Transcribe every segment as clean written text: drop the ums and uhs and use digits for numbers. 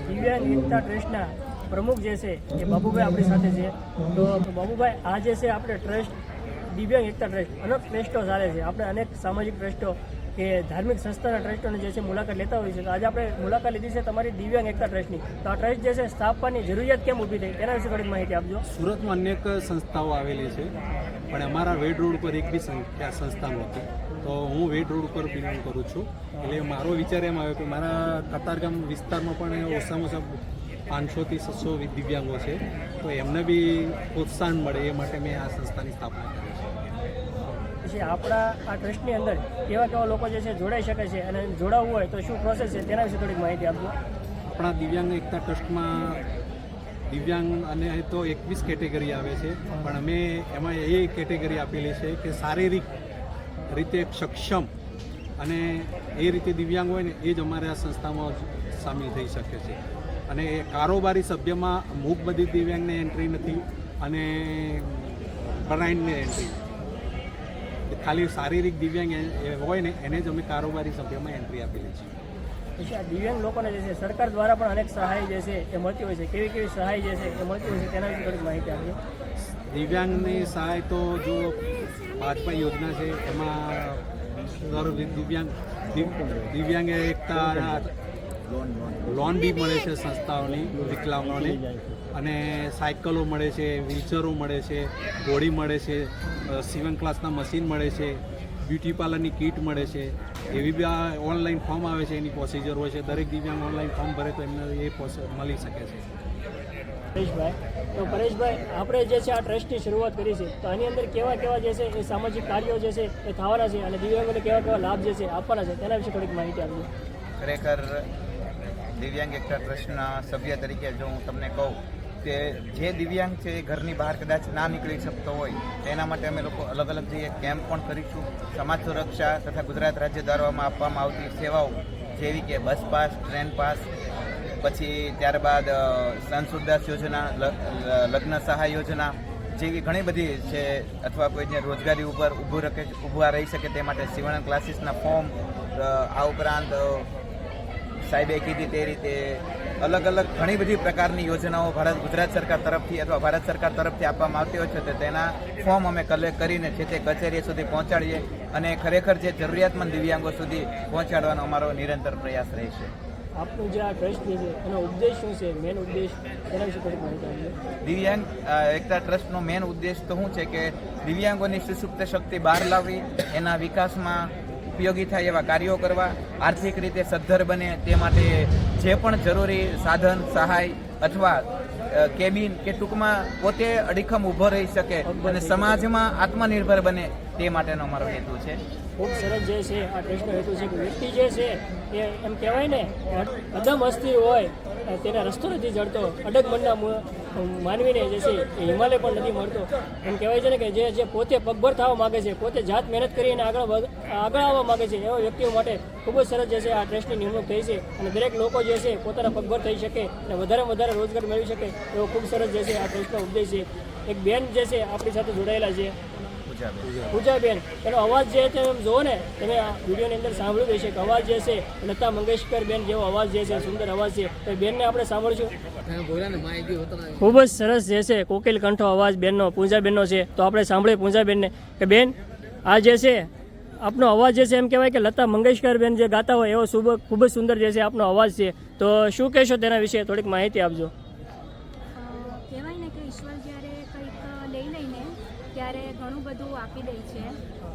દિવ્યાંગ એકતા ટ્રસ્ટના પ્રમુખ જે છે એ બાબુભાઈ આપણી સાથે છે. તો બાબુભાઈ, આ જે છે આપણે ટ્રસ્ટ દિવ્યાંગ એકતા ટ્રસ્ટ અનેક ટ્રસ્ટો ચાલે છે. આપણે અનેક સામાજિક ટ્રસ્ટો કે ધાર્મિક સંસ્થાના ટ્રસ્ટોની જે છે મુલાકાત લેતા હોઈએ છીએ. તો આજે આપણે મુલાકાત લીધી છે તમારી દિવ્યાંગ એકતા ટ્રસ્ટની. તો આ ટ્રસ્ટ જે છે સ્થાપવાની જરૂરિયાત કેમ ઊભી થઈ તેના વિશે થોડી માહિતી આપજો. સુરતમાં અનેક સંસ્થાઓ આવેલી છે, પણ અમારા વેડ રોડ ઉપર એક બી સંસ્થા નહોતી. તો હું વેડ રોડ ઉપર બિલોંગ કરું છું. એટલે મારો વિચાર એમ આવ્યો કે મારા કતારગામ વિસ્તારમાં પણ ઓછામાં ઓછા 500 થી 600 દિવ્યાંગો છે, તો એમને બી પ્રોત્સાહન મળે એ માટે મેં આ સંસ્થાની સ્થાપના કરી છે. પછી આપણા આ ટ્રસ્ટની અંદર કેવા કેવા લોકો જે છે જોડાઈ શકે છે, અને જોડાવવું હોય તો શું પ્રોસેસ છે તેના વિશે થોડીક માહિતી આપજો. આપણા દિવ્યાંગ એકતા ટ્રસ્ટમાં દિવ્યાંગ અને તો 21 કેટેગરી આવે છે, પણ અમે એમાં એ કેટેગરી આપેલી છે કે શારીરિક રીતે સક્ષમ અને એ રીતે દિવ્યાંગ હોય ને એ જ અમારે આ સંસ્થામાં સામેલ થઈ શકે છે. અને કારોબારી સભ્યમાં મૂક બધી દિવ્યાંગને એન્ટ્રી નથી અને બ્લાઇન્ડને એન્ટ્રી, ખાલી શારીરિક દિવ્યાંગ હોય ને એને જ અમે કારોબારી સભ્યમાં એન્ટ્રી આપેલી છે. પછી આ દિવ્યાંગ લોકોને જે છે સરકાર દ્વારા પણ અનેક સહાય જે છે એ મળતી હોય છે. કેવી કેવી સહાય જે છે એ મળતી હોય છે તેના વિશે થોડીક માહિતી આપજો. દિવ્યાંગની સહાય તો જો ભાજપા યોજના છે એમાં દિવ્યાંગ એકતા લોન બી મળે છે સંસ્થાઓની વિકલાંગોને, અને સાયકલો મળે છે, વ્હીલચેરો મળે છે, ઘોડી મળે છે, સીવણ ક્લાસના મશીન મળે છે, બ્યુટી પાર્લરની કીટ મળે છે. એવી બી આ ઓનલાઈન ફોર્મ આવે છે, એની પ્રોસિજર હોય છે. દરેક દિવ્યાંગ ઓનલાઈન ફોર્મ ભરે તો એમને એ મળી શકે છે. પરેશભાઈ, તો પરેશભાઈ, આપણે જે છે આ ટ્રસ્ટની શરૂઆત કરી છે, તો આની અંદર કેવા કેવા જે છે એ સામાજિક કાર્યો જે છે એ થવાના છે, અને દિવ્યાંગોને કેવા કેવા લાભ જે છે આપવાના છે તેના વિશે થોડીક માહિતી આપજો. ખરેખર દિવ્યાંગ એકતા ટ્રસ્ટના સભ્ય તરીકે જો હું તમને કહું કે જે દિવ્યાંગ છે એ ઘરની બહાર કદાચ ના નીકળી શકતો હોય તેના માટે અમે લોકો અલગ અલગ જઈએ કેમ્પ પણ કરીશું. સમાજ સુરક્ષા તથા ગુજરાત રાજ્ય દ્વારા આપવામાં આવતી સેવાઓ જેવી કે બસ પાસ, ટ્રેન પાસ, પછી ત્યારબાદ સંશુદાસ યોજના, લગ્ન સહાય યોજના જેવી ઘણી બધી છે, અથવા કોઈને રોજગારી ઉપર ઊભા રહી શકે તે માટે સીવણ ક્લાસીસના ફોર્મ, આ ઉપરાંત સાહેબે કીધી તે રીતે અલગ અલગ ઘણી બધી પ્રકારની યોજનાઓ ગુજરાત સરકાર તરફથી અથવા ભારત સરકાર તરફથી આપવામાં આવતી હોય છે. તો તેના ફોર્મ અમે કલેક્ટ કરીને છે તે કચેરી સુધી પહોંચાડીએ અને ખરેખર જે જરૂરિયાતમંદ દિવ્યાંગો સુધી પહોંચાડવાનો અમારો નિરંતર પ્રયાસ રહેશે. આપનું જે આ ટ્રસ્ટ જે છે એનો ઉદ્દેશ શું છે, મેન ઉદ્દેશ એના વિશે થોડીક માહિતી આપજો. દિવ્યાંગ એકતા ટ્રસ્ટનો મેન ઉદ્દેશ તો શું છે કે દિવ્યાંગોની સુષુપ્ત શક્તિ બહાર લાવવી, એના વિકાસમાં ઉપયોગી થાય એવા કાર્યો કરવા, આર્થિક રીતે સદ્ધર બને તે માટે જે પણ જરૂરી સાધન, સહાય અથવા કેબિન કે ટૂંકમાં પોતે અડીખમ ઊભો રહી શકે અને સમાજમાં આત્મનિર્ભર બને તે માટેનો અમારો હેતુ છે. ખૂબ સરસ જે છે આ ટ્રસ્ટનો હેતુ છે કે વ્યક્તિ જે છે એ એમ કહેવાય ને અદમ અસ્થિર હોય તેને રસ્તો નથી જડતો, અડગ મનના માનવીને જે છે એ હિમાલય પણ નથી મળતો. એમ કહેવાય છે ને કે જે પોતે પગભર થવા માગે છે, પોતે જાત મહેનત કરીને આગળ આવવા માગે છે એવા વ્યક્તિઓ માટે ખૂબ જ સરસ જે છે આ ટ્રસ્ટની નિમણૂક થઈ છે, અને દરેક લોકો જે છે પોતાના પગભર થઈ શકે અને વધારેમાં વધારે રોજગાર મેળવી શકે એવો ખૂબ સરસ જે છે આ ટ્રસ્ટનો ઉદ્દેશ છે. એક બેન જે છે આપણી સાથે જોડાયેલા છે, પૂજાબેન, એનો અવાજ જે છે તમે જુઓ ને, તમે આ વિડીયોની અંદર સાંભળ્યું હશે કે અવાજ જે છે લતા મંગેશકર બેન જેવો અવાજ જે છે, સુંદર અવાજ છે, તો બેનને આપણે સાંભળશું. ખૂબ જ સરસ જે છે કોકિલ કંઠો અવાજ બેનનો, પૂજાબેનનો છે. તો આપણે સાંભળીએ પૂજાબેનને કે બેન, આ જે છે આપનો અવાજ જે છે એમ કહેવાય કે લતા મંગેશકર બેન જે ગાતા હોય એવો ખૂબ જ સુંદર જે છે આપનો અવાજ છે. તો શું કહેશો તેના વિશે થોડીક માહિતી આપજો. કહેવાય ને કે ઈશ્વર જ્યારે કંઈક લઈને ત્યારે ઘણું બધું આપી દે છે.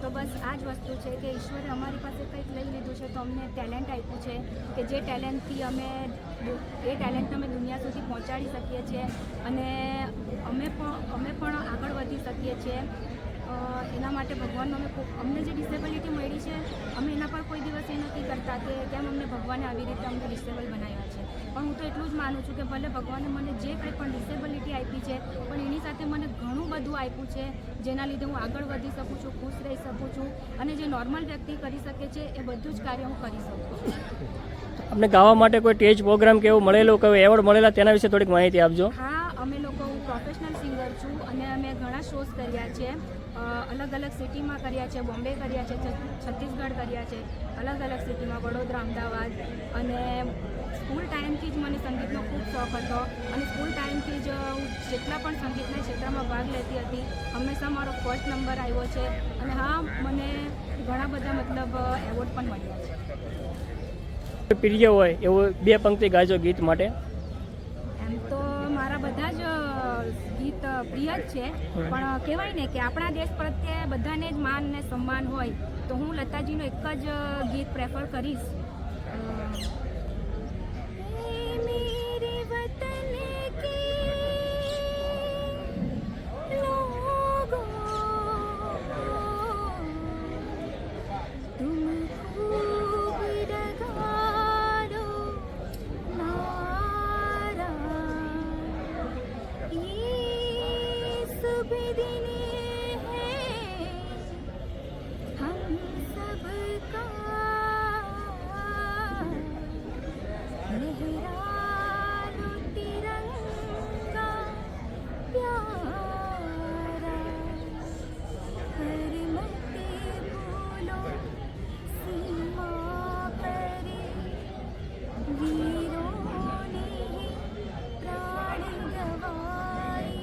તો બસ આ જ વસ્તુ છે કે ઈશ્વરે અમારી પાસે કંઈક લઈ લીધું છે, તો અમને ટેલેન્ટ આપ્યું છે કે જે ટેલેન્ટથી અમે દુનિયા સુધી પહોંચાડી શકીએ છીએ અને અમે પણ આગળ વધી શકીએ છીએ. એના માટે ભગવાનનો અમને જે ડિસેબિલિટી મળી છે, અમે એના પર કોઈ દિવસ એ નથી કરતા કે કેમ અમને ભગવાને આવી રીતે અમને ડિસેબલ બનાવ્યા છે. પણ હું તો એટલું જ માનું છું કે ભલે ભગવાને મને જે કંઈ પણ ડિસેબિલિટી આપી છે, પણ એની સાથે મને ઘણું બધું આપ્યું છે જેના લીધે હું આગળ વધી શકું છું, ખુશ રહી શકું છું, અને જે નોર્મલ વ્યક્તિ કરી શકે છે એ બધું જ કાર્ય હું કરી શકું છું. આપણે ગાવા માટે કોઈ સ્ટેજ પ્રોગ્રામ કે એવું મળેલું, કોઈ એવોર્ડ મળેલા તેના વિશે થોડીક માહિતી આપજો. હા, અમે લોકો હું પ્રોફેશનલ સિંગર છું અને અમે ઘણા શોઝ કર્યા છે, અલગ અલગ સિટીમાં કર્યા છે, બોમ્બે કર્યા છે, છત્તીસગઢ કર્યા છે, અલગ અલગ સિટીમાં, વડોદરા, અમદાવાદ. અને સ્કૂલ ટાઈમથી જ મને સંગીતનો ખૂબ શોખ હતો અને સ્કૂલ ટાઈમથી જ હું જેટલા પણ સંગીતના ક્ષેત્રમાં ભાગ લેતી હતી હંમેશા મારો ફર્સ્ટ નંબર આવ્યો છે. અને હા, મને ઘણા બધા મતલબ એવોર્ડ પણ મળ્યા છે. પ્રિય હોય એવો 2 પંક્તિ ગાજો ગીત માટે. એમ તો મારા બધા જ ગીત પ્રિય જ છે, પણ કહેવાય ને કે આપણા દેશ પ્રત્યે બધાને જ માન ને સન્માન હોય તો હું લતાજીનું એક જ ગીત પ્રેફર કરીશ. મેરે વતન કે લોગો तुम खूब डगारो नारा, ये शुभ दिन है हम सबका, लहरा लो तिरंगा प्यारा, पर मत भूलो सीमा परे वीरों ने प्राण गवाई,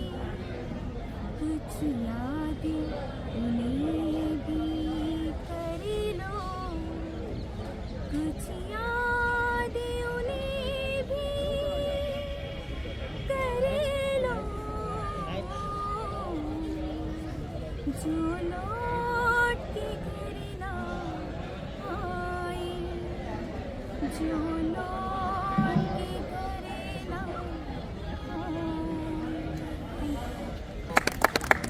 कुछ याद उन्हें भी कर लो, कुछ याद उन्हें भी कर लो, जो लौट के घर ना आए, जो लौट के घर ना आए.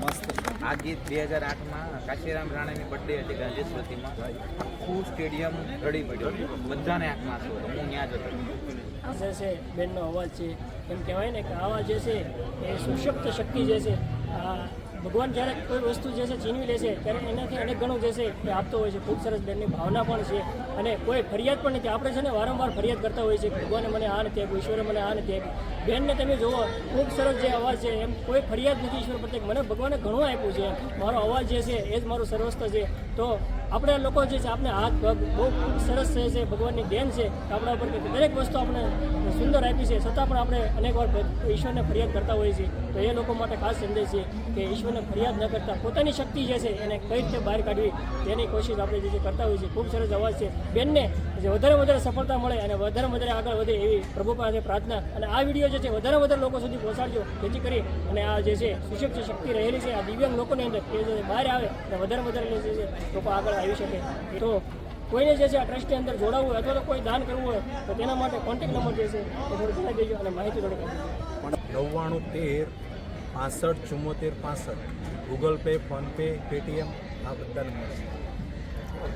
મસ્ત. આ ગીત 2008માં કાશીરામ રાણાની બર્થડે હતી ગાંધી સ્મૃતિમાં, આખું સ્ટેડિયમ રડી પડ્યું, બધાને આંખમાં આંસુ હતા. હું ત્યાં જ હતો. જે છે બેનનો અવાજ છે, એમ કહેવાય ને કે આવા જે છે એ સુષુપ્ત શક્તિ જે છે, આ ભગવાન જ્યારે કોઈ વસ્તુ જે છે છીનવી લે છે ત્યારે એનાથી અનેક ગણું જે છે એ આપતો હોય છે. ખૂબ સરસ બેનની ભાવના પણ છે અને કોઈ ફરિયાદ પણ નથી. આપણે છે ને વારંવાર ફરિયાદ કરતા હોઈએ છીએ કે ભગવાને મને આ નથી આપ્યું, ઈશ્વરે મને આ નથી આપ્યું. બેનને તમે જુઓ, ખૂબ સરસ જે અવાજ છે, એમ કોઈ ફરિયાદ નથી ઈશ્વર પ્રત્યે. મને ભગવાને ઘણું આપ્યું છે, મારો અવાજ જે છે એ જ મારું સર્વસ્વ છે. તો આપણે લોકો જે છે આપણે હાથ પગ બહુ ખૂબ સરસ છે, ભગવાનની દેન છે આપણા ઉપર કે દરેક વસ્તુ આપણે સુંદર આપી છે, છતાં પણ આપણે અનેકવાર ઈશ્વરને ફરિયાદ કરતા હોઈએ છીએ. તો એ લોકો માટે ખાસ સંદેશ છે કે ઈશ્વરને ફરિયાદ ન કરતા પોતાની શક્તિ જે છે એને કઈ રીતે બહાર કાઢવી તેની કોશિશ આપણે જે કરતા હોઈએ છીએ. ખૂબ સરસ અવાજ છે બેનને, જે વધારે સફળતા મળે અને વધારે આગળ વધે એવી પ્રભુ પાસે પ્રાર્થના. અને આ વિડીયો જે છે વધારે લોકો સુધી પહોંચાડજો, જેથી કરી અને આ જે છે સુષુપ્ત શક્તિ રહેલી છે આ દિવ્યાંગ લોકોની અંદર એ જે બહાર આવે અને વધારે જે છે લોકો આગળ આવી શકે. તો કોઈને જે છે આ ટ્રસ્ટની અંદર જોડાવવું હોય અથવા તો કોઈ દાન કરવું હોય તો તેના માટે કોન્ટેક્ટ નંબર જે છે એ થોડું જણાવી દેજો અને માહિતી થોડી આપી દેજો. 9913 65 74 65 ગૂગલ પે, ફોનપે, પેટીએમ આ બધા નંબર છે.